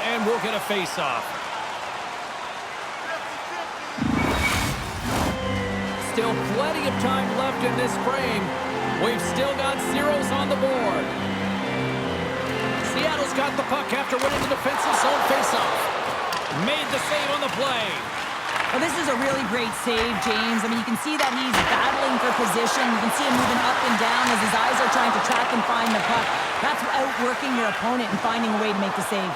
And we'll get a face-off. Still plenty of time left in this frame. We've still got zeros on the board. Seattle's got the puck after winning the defensive zone face-off. Made the save on the play. Well, this is a really great save, James. I mean, you can see that he's battling for position. You can see him moving up and down as his eyes are trying to track and find the puck. That's outworking your opponent and finding a way to make the save.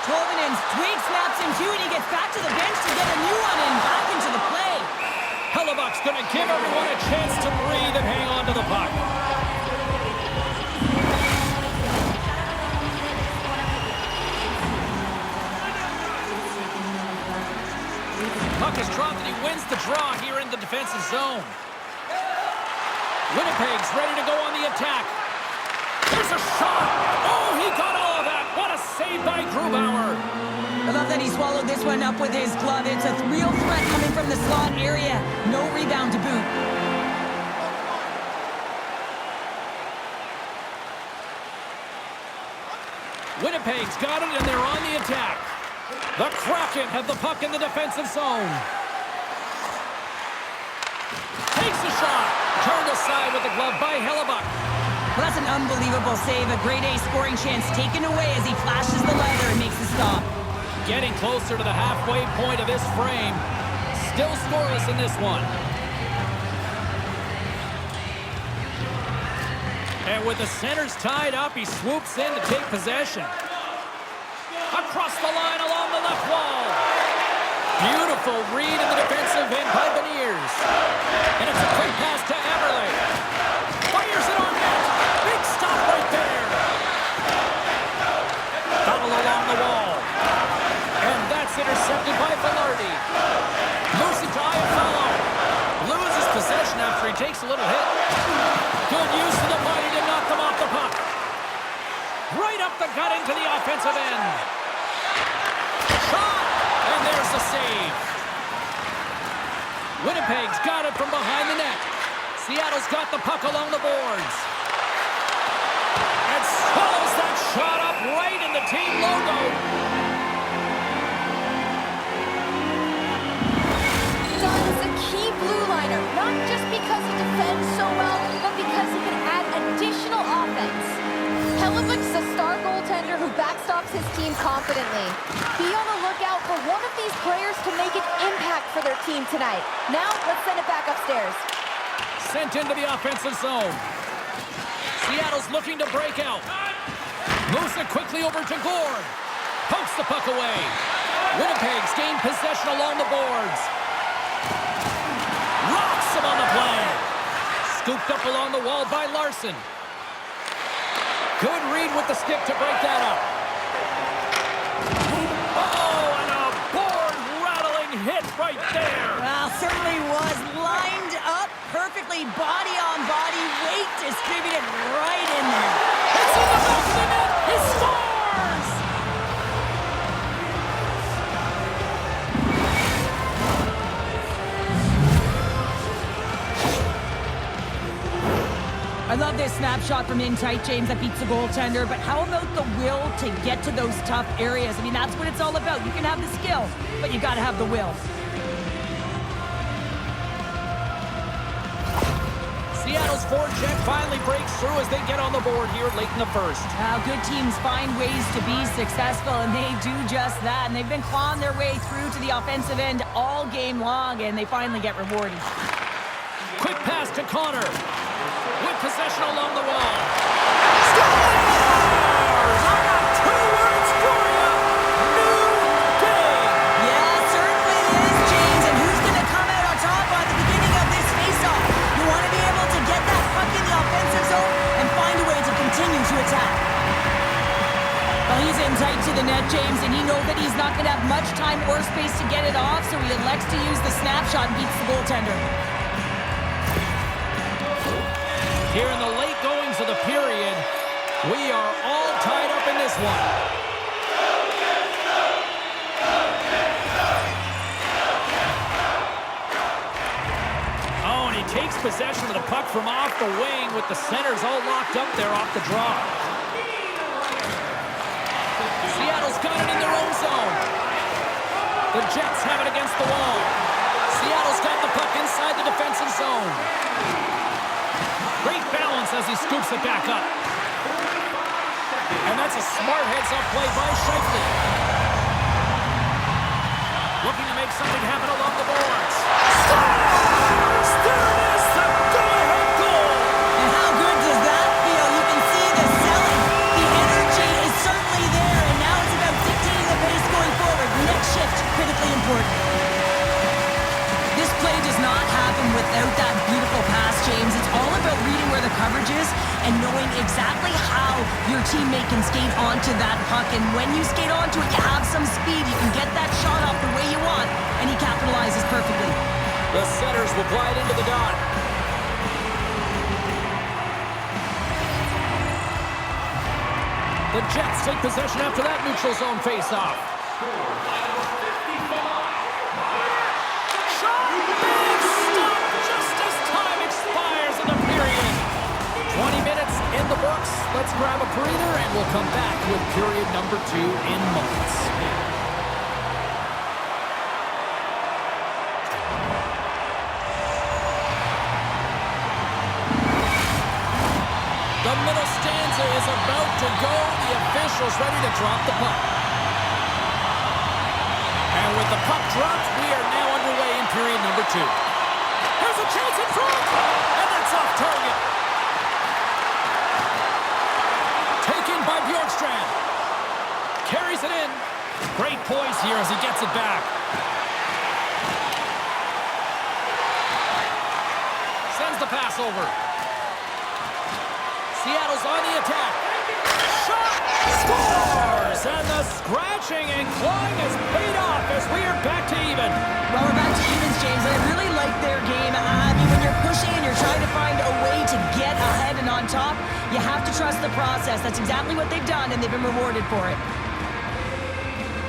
Tolvanen's twig snaps him too, and he gets back to the bench to get a new one and back into the play. Hellebuck's going to give everyone a chance to breathe and hang on to the puck. Puck is dropped and he wins the draw here in the defensive zone. Winnipeg's ready to go on the attack. There's a shot. Oh, he got all of that. What a save by Grubauer. I love that he swallowed this one up with his glove. It's a real threat coming from the slot area. No rebound to boot. Winnipeg's got it, and they're on the attack. The Kraken have the puck in the defensive zone. Takes a shot. Turned aside with the glove by Hellebuck. Well, that's an unbelievable save. A grade A scoring chance taken away as he flashes the leather and makes the stop. Getting closer to the halfway point of this frame. Still scoreless in this one. And with the centers tied up, he swoops in to take possession. Across the line along the left wall. Beautiful read in the defensive end by Beniers. And it's a quick pass to Eberle. Fires it on net. Big stop right there. Foul along the wall. And that's intercepted by Velarde. Moves it to Iafallo. Loses possession after he takes a little hit. Good use of the body to knock them off the puck. Right up the gut into the offensive end. Shot! And there's the save. Winnipeg's got it from behind the net. Seattle's got the puck along the boards. And swallows that shot up right in the team logo. Dunn's a key blue liner, not just because he defends so well, but because he can add additional offense. Hellebuck's a star goaltender who backstops his team confidently. Be on the lookout for one of these players to make an impact for their team tonight. Now, let's send it back upstairs. Sent into the offensive zone. Seattle's looking to break out. Moves it quickly over to Gord. Pokes the puck away. Winnipeg's gained possession along the boards. Rocks him on the play. Scooped up along the wall by Larson. Good read with the stick to break that up. Oh, and a board-rattling hit right there. Well, certainly was lined up perfectly, body on body, weight distributed right in there. It's in the back of the net. He scores! I love this snapshot from in tight, James, that beats the goaltender, but how about the will to get to those tough areas? I mean, that's what it's all about. You can have the skill, but you got to have the will. Seattle's forecheck finally breaks through as they get on the board here late in the first. Good teams find ways to be successful, and they do just that. And they've been clawing their way through to the offensive end all game long, and they finally get rewarded. Quick pass to Connor. With possession along the wall. Scores! I got 2 words for you. New day. Yeah, certainly is, James. And who's going to come out on top at the beginning of this faceoff? You want to be able to get that puck in the offensive zone and find a way to continue to attack. Well, he's in tight to the net, James, and he knows that he's not going to have much time or space to get it off, so he elects to use the snapshot and beats the goaltender. Here in the late goings of the period, we are all tied up in this one. Oh, and he takes possession of the puck from off the wing with the centers all locked up there off the draw. Seattle's got it in their own zone. The Jets have it against the wall. Seattle's got the puck inside the defensive zone. Great balance as he scoops it back up. And that's a smart heads-up play by Scheifele. Looking to make something happen along the boards. Scores! There it is, the go-ahead goal! And how good does that feel? You can see the selling. The energy is certainly there, and now it's about dictating the pace going forward. Next shift, critically important. This play does not happen without that beautiful pass, James. It's all about reading where the coverage is and knowing exactly how your teammate can skate onto that puck. And when you skate onto it, you have some speed. You can get that shot off the way you want, and he capitalizes perfectly. The Senators will glide into the dot. The Jets take possession after that neutral zone face-off. Shot! Big stop just as time expires in the period. 20 minutes in the books. Let's grab a breather, and we'll come back with period number 2 in moments. The middle stanza is about to go. The official's ready to drop the puck. And with the puck dropped, we are now underway in period number 2. Here's a chance in front! And that's off target. Taken by Bjorkstrand. Carries it in. Great poise here as he gets it back. Sends the pass over. Seattle's on the attack. Shot! Scores! And the scratching and clawing has paid off as we are back to even. Well, we're back to evens, James. I really like their game. I mean, when you're pushing and you're trying to find a way to get ahead and on top, you have to trust the process. That's exactly what they've done, and they've been rewarded for it.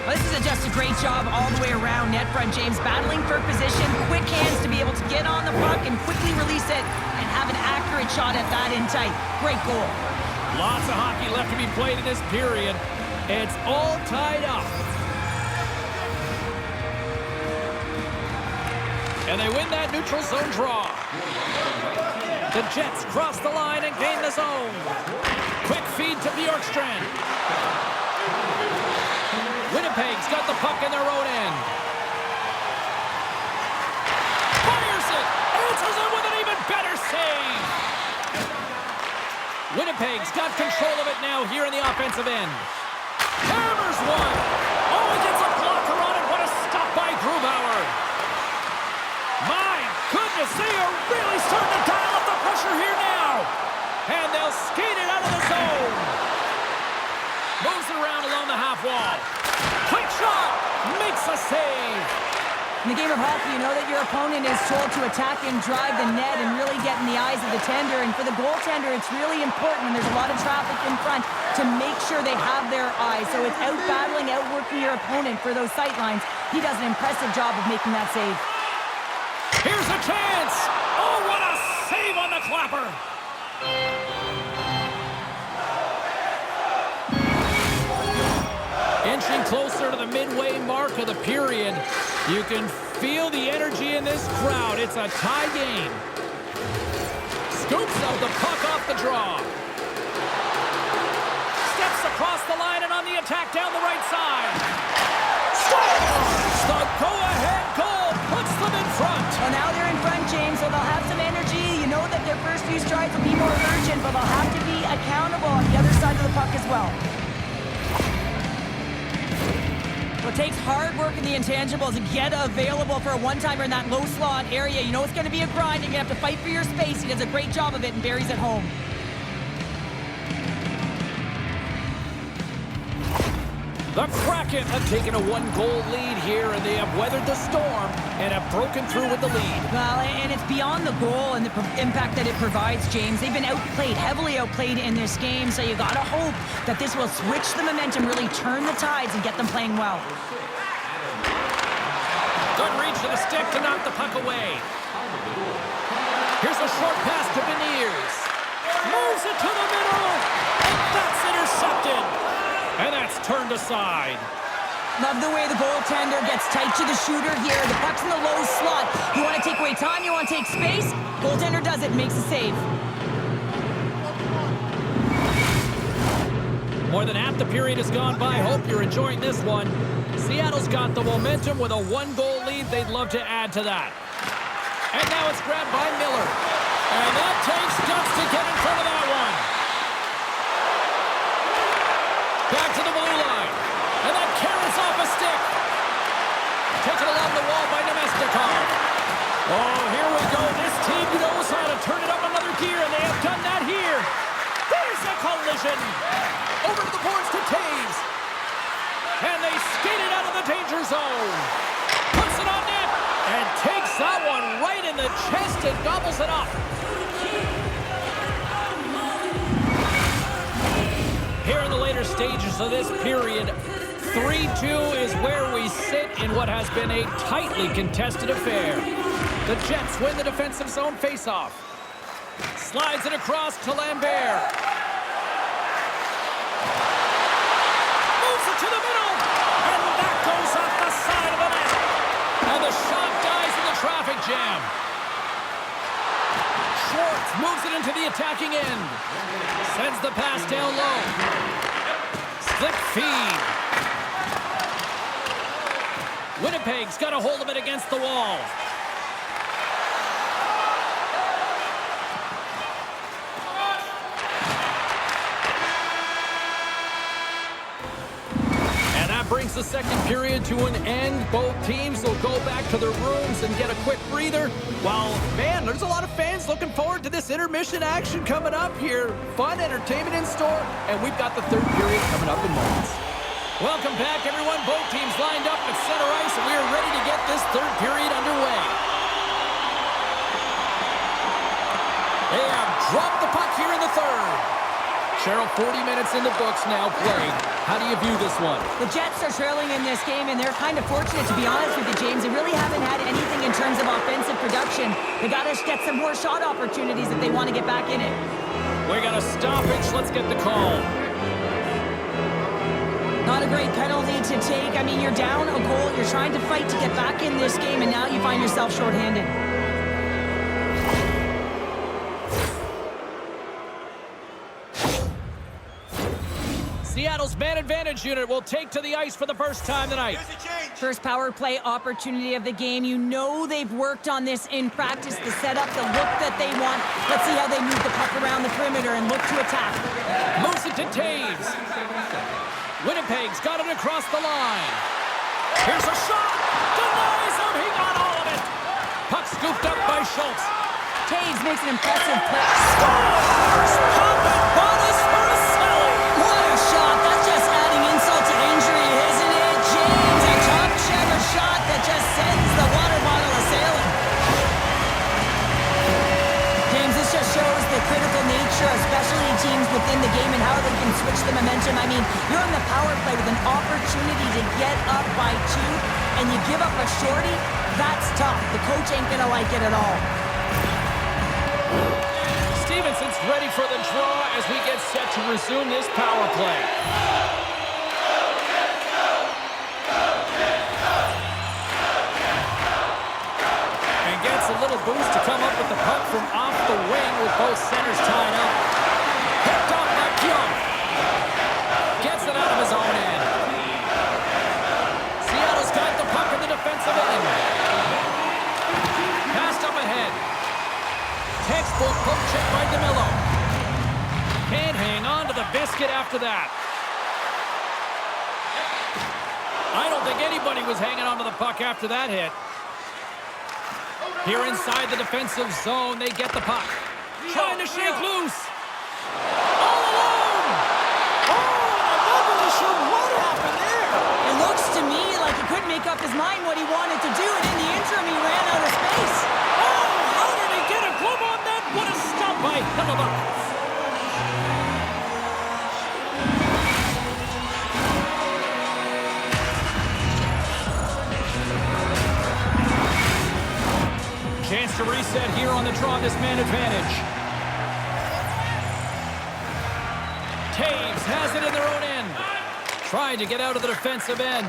Well, this is just a great job all the way around net front, James. Battling for position, quick hands to be able to get on the puck and quickly release it and have an accurate shot at that in tight. Great goal. Lots of hockey left to be played in this period. It's all tied up. And they win that neutral zone draw. The Jets cross the line and gain the zone. Quick feed to Bjorkstrand. Winnipeg's got the puck in their own end. Fires it! Answers it with an even better save! Winnipeg's got control of it now here in the offensive end. Hammers one! Oh, he gets a blocker on it. What a stop by Grubauer! My goodness, they are really starting to dial up the pressure here now! And they'll skate it out of the zone! Moves it around along the half wall. Quick shot! Makes a save! In the game of hockey, you know that your opponent is told to attack and drive the net and really get in the eyes of the tender. And for the goaltender, it's really important when there's a lot of traffic in front to make sure they have their eyes. So it's out-battling, outworking your opponent for those sight lines. He does an impressive job of making that save. Here's a chance! Oh, what a save on the clapper! Inching closer to the midway mark of the period. You can feel the energy in this crowd. It's a tie game. Scoops up the puck off the draw. Steps across the line and on the attack down the right side. Scores! The go-ahead goal puts them in front. Well, now they're in front, James, so they'll have some energy. You know that their first few strides will be more urgent, but they'll have to be accountable on the other side of the puck as well. Well, it takes hard work in the intangibles to get available for a one-timer in that low slot area. You know it's going to be a grind. You're going to have to fight for your space. He does a great job of it and buries it home. The Kraken have taken a one-goal lead here, and they have weathered the storm and have broken through with the lead. Well, and it's beyond the goal and the impact that it provides, James. They've been outplayed, heavily outplayed in this game, so you got to hope that this will switch the momentum, really turn the tides and get them playing well. Good reach to the stick to knock the puck away. Here's a short pass to Beniers. Moves it to the middle, and that's intercepted. And that's turned aside. Love the way the goaltender gets tight to the shooter here. The puck's in the low slot. You want to take away time, you want to take space. Goaltender does it, makes a save. More than half the period has gone by. Hope you're enjoying this one. Seattle's got the momentum with a one-goal lead. They'd love to add to that. And now it's grabbed by Miller. And that takes guts to get in front of that one. Back to the blue line. And that carries off a stick. Taken along the wall by Nemestikov. Oh, here we go. This team knows how to turn it up another gear, and they have done that here. There's a collision. Over to the boards to Taves. And they skate it out of the danger zone. Puts it on net. And takes that one right in the chest and gobbles it up. Here in the later stages of this period, 3-2 is where we sit in what has been a tightly contested affair. The Jets win the defensive zone faceoff. Slides it across to Lambert. Moves it to the middle. And that goes off the side of the net. And the shot dies in the traffic jam. Schwartz moves it into the attacking end. Sends the pass down low. Split feed. Winnipeg's got a hold of it against the wall. And that brings the second period to an end. Both teams will go back to their rooms and get a quick breather. While, man, there's a lot of fans looking forward to this intermission action coming up here. Fun entertainment in store, and we've got the third period coming up in moments. Welcome back, everyone. Both teams lined up at center ice, and we are ready to get this third period underway. They have dropped the puck here in the third. Cheryl, 40 minutes in the books now played. How do you view this one? The Jets are trailing in this game, and they're kind of fortunate, to be honest with you, James. They really haven't had anything in terms of offensive production. They got to get some more shot opportunities if they want to get back in it. We got a stoppage. Let's get the call. Not a great penalty to take. I mean, you're down a goal. You're trying to fight to get back in this game, and now you find yourself shorthanded. Seattle's man advantage unit will take to the ice for the first time tonight. First power play opportunity of the game. You know they've worked on this in practice, the setup, the look that they want. Let's see how they move the puck around the perimeter and look to attack. Moves it to Taves. Winnipeg's got it across the line. Here's a shot. Denies him. He got all of it. Puck scooped up by Schultz. Taves makes an impressive play. Scores! Pop it. Bonus for a Stanley. What a shot. That's just adding insult to injury, isn't it, James? A top checker shot that just sends the water bottle a-sailing. James, this just shows the critical nature of specialty teams within the game and how they can switch the momentum. I mean, you're on the power play with an opportunity to get up by 2, and you give up a shorty. That's tough. The coach ain't going to like it at all. Stevenson's ready for the draw as we get set to resume this power play. And gets a little boost to come up with the puck from off the wing with both centers tied up. Picked up by Kyung. Gets it out of his own end. Seattle's got the puck in the defensive end. Passed up ahead. Textbook poke check by DeMillo. Can't hang on to the biscuit after that. I don't think anybody was hanging on to the puck after that hit. Here inside the defensive zone, they get the puck. Trying to shake loose. All alone! Oh, I'm not really sure what happened there. It looks to me like he couldn't make up his mind what he wanted to do, and in the interim, he ran out of space. Oh, how did he get a glove on that? What a stop by Hellebuyck. Chance to reset here on the draw, this man advantage. Taves has it in their own end. Trying to get out of the defensive end.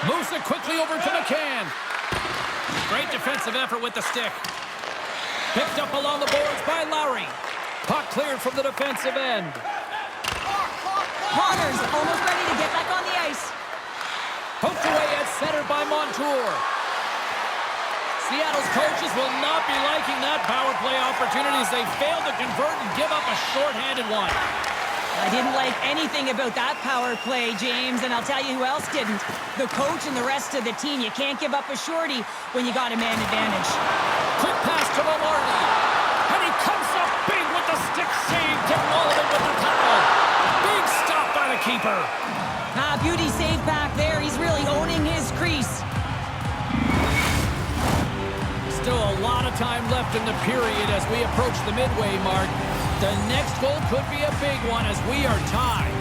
Moves it quickly over to McCann. Great defensive effort with the stick. Picked up along the boards by Lowry. Puck cleared from the defensive end. Connor's almost ready to get back on the ice. Poked away at center by Montour. Seattle's coaches will not be liking that power play opportunity as they fail to convert and give up a shorthanded one. I didn't like anything about that power play, James, and I'll tell you who else didn't. The coach and the rest of the team. You can't give up a shorty when you got a man advantage. Quick pass to Maloney. And he comes up big with the stick save, getting all of it with the tackle. Big stop by the keeper. Beauty save back there. He's really owning his crease. Still a lot of time left in the period as we approach the midway mark. The next goal could be a big one as we are tied.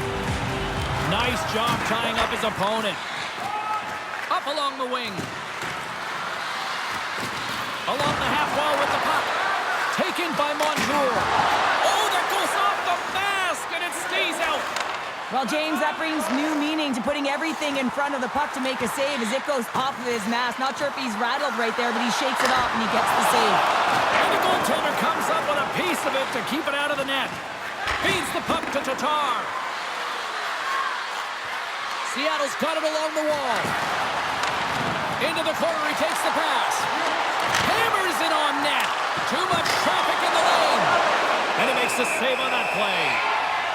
Nice job tying up his opponent. Up along the wing. Along the half wall with the puck. Taken by Montour. Oh, that goes off the mask and it stays out. Well, James, that brings new meaning to putting everything in front of the puck to make a save as it goes off of his mask. Not sure if he's rattled right there, but he shakes it off and he gets the save. And the goaltender comes up with a piece of it to keep it out of the net. Feeds the puck to Tatar. Seattle's got it along the wall. Into the corner, he takes the pass. Hammers it on net. Too much traffic in the lane. And he makes the save on that play.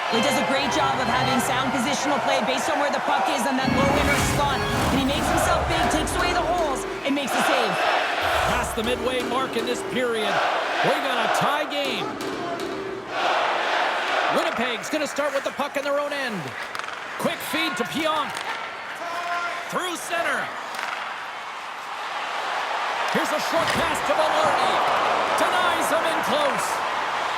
He does a great job of having sound positional play based on where the puck is on that low inner slot. And he makes himself big, takes away the holes, and makes the save. Past the midway mark in this period, we got a tie game. Winnipeg's going to start with the puck in their own end. Quick feed to Pionk. Through center. Here's a short pass to Maloney. Denies him in close.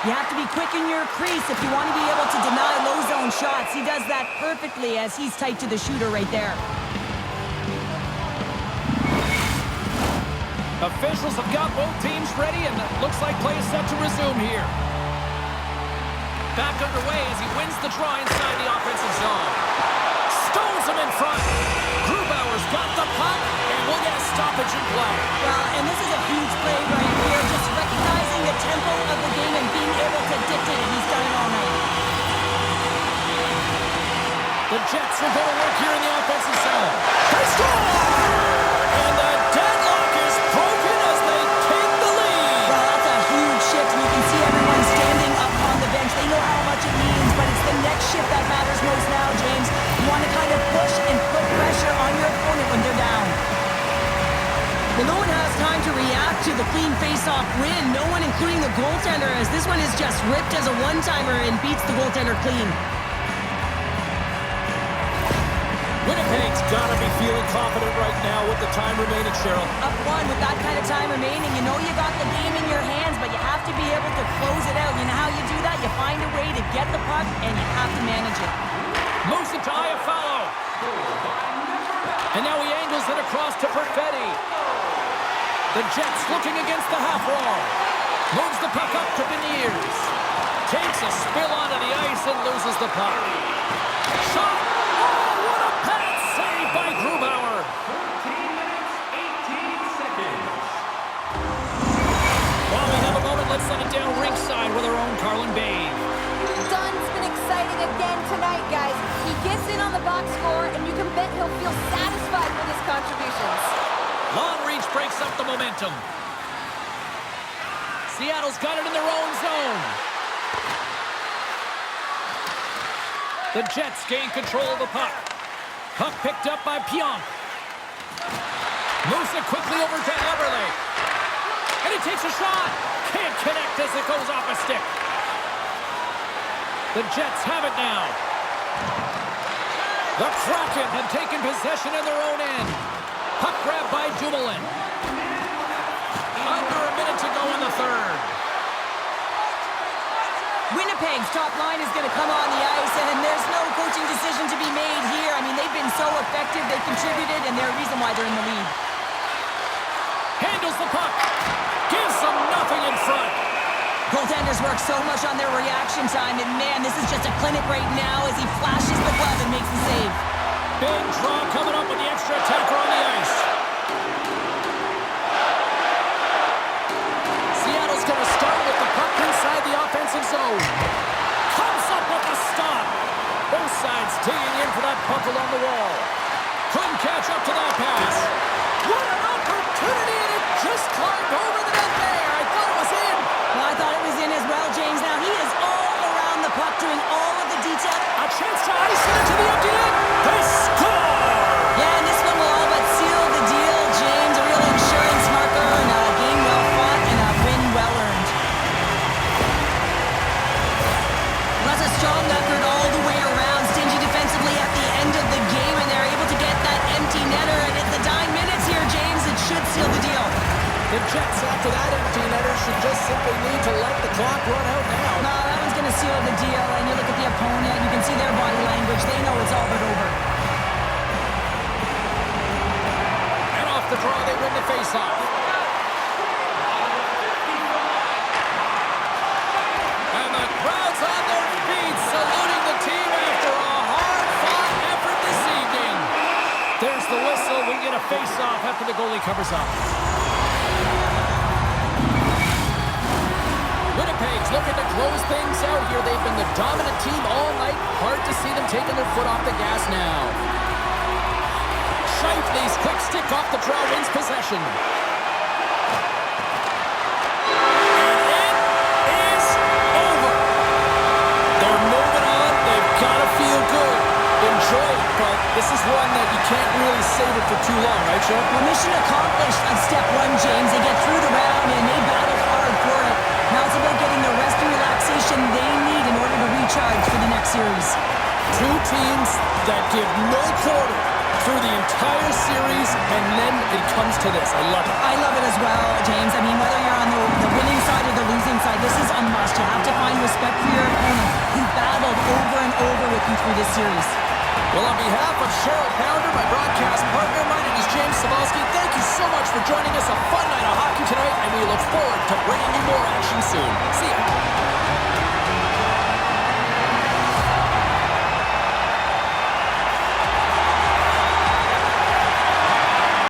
You have to be quick in your crease if you want to be able to deny low zone shots. He does that perfectly as he's tight to the shooter right there. Officials have got both teams ready, and it looks like play is set to resume here. Back underway as he wins the draw inside the offensive zone. Stones him in front. Grubauer's got the puck, and we'll get a stoppage in play. Well, and this is a huge play right here. Just recognizing the tempo of the game and being able to dictate it. He's done it all night. The Jets will go to work here in the offensive zone. They score! And the deadlock is broken as they take the lead. Well, that's a huge shift. You can see everyone standing up on the bench. They know how much it means, but it's the next shift that matters most now, James. You want to kind of push and put pressure on your opponent when they're down. Well, no one has time to react to the clean face-off win. No one, including the goaltender, as this one is just ripped as a one-timer and beats the goaltender clean. Winnipeg's got to be feeling confident right now with the time remaining, Cheryl. Up one with that kind of time remaining. You know you got the game in your hands, but you have to be able to close it out. You know how you do that? You find a way to get the puck, and you have to manage it. Moves it to Iafallo. And now he angles it across to Perfetti. The Jets looking against the half wall. Moves the puck up to Beniers. Takes a spill onto the ice and loses the puck. Shot. Oh, what a pass save by Grubauer. 13 minutes, 18 seconds. While we have a moment, let's send it down ringside with our own Carlin Bave. Dunn's been exciting again tonight, guys. He gets in on the box score, and you can bet he'll feel satisfied with his contributions. Long reach breaks up the momentum. Seattle's got it in their own zone. The Jets gain control of the puck. Puck picked up by Pionk. Moves it quickly over to Eberle. And he takes a shot. Can't connect as it goes off a stick. The Jets have it now. The Kraken have taken possession in their own end. Puck grab by Dumoulin. Under a minute to go in the third. Winnipeg's top line is going to come on the ice, and there's no coaching decision to be made here. I mean, they've been so effective, they've contributed, and they're a reason why they're in the lead. Handles the puck. Gives them nothing in front. Goaltenders work so much on their reaction time, and man, this is just a clinic right now as he flashes the glove and makes the save. Big draw coming up with the extra attacker on the ice. Seattle's going to start with the puck inside the offensive zone. Comes up with the stop. Both sides digging in for that puck along the wall. Couldn't catch up to that pass. What an opportunity, and it just climbed over the net there. I thought it was in. Well, I thought it was in as well, James. Now, he is all around the puck, doing all of the detail. A chance to ice it into the empty net. They score! Yeah, and this one will all but seal the deal, James. A real insurance marker and a game well fought and a win well earned. Well, that's a strong effort all the way around. Stingy defensively at the end of the game, and they're able to get that empty netter. And at the dying minutes here, James, it should seal the deal. The Jets, after that empty netter, should just simply need to let the clock run out now. No, that one's going to seal the deal. And you look at the opponent, you can see their body language. They know it's all but over. And off the draw, they win the faceoff. And the crowd's on their feet, saluting the team after a hard-fought effort this evening. There's the whistle. We get a face-off after the goalie covers up. Winnipeg's looking to close things out here. They've been the dominant team all night. Hard to see them taking their foot off the gas now. Shifley's quick stick off the draw wins possession. And it is over. They're moving on. They've got to feel good. Enjoy it, but this is one that you can't really save it for too long, right, Joe? Well, mission accomplished on step one, James. They get through the round, and they battled hard for it. Now it's about getting the rest and relaxation they need in order to recharge for the next series. Two teams that give no quarter through the entire series, and then it comes to this. I love it. I love it as well, James. I mean, whether you're on the winning side or the losing side, this is a must. You have to find respect for your opponent, who battled over and over with you through this series. Well, on behalf of Cheryl Pounder, my broadcast partner, my name is James Cebulski. Thank you so much for joining us. A fun night of hockey tonight, and we look forward to bringing you more action soon. See ya.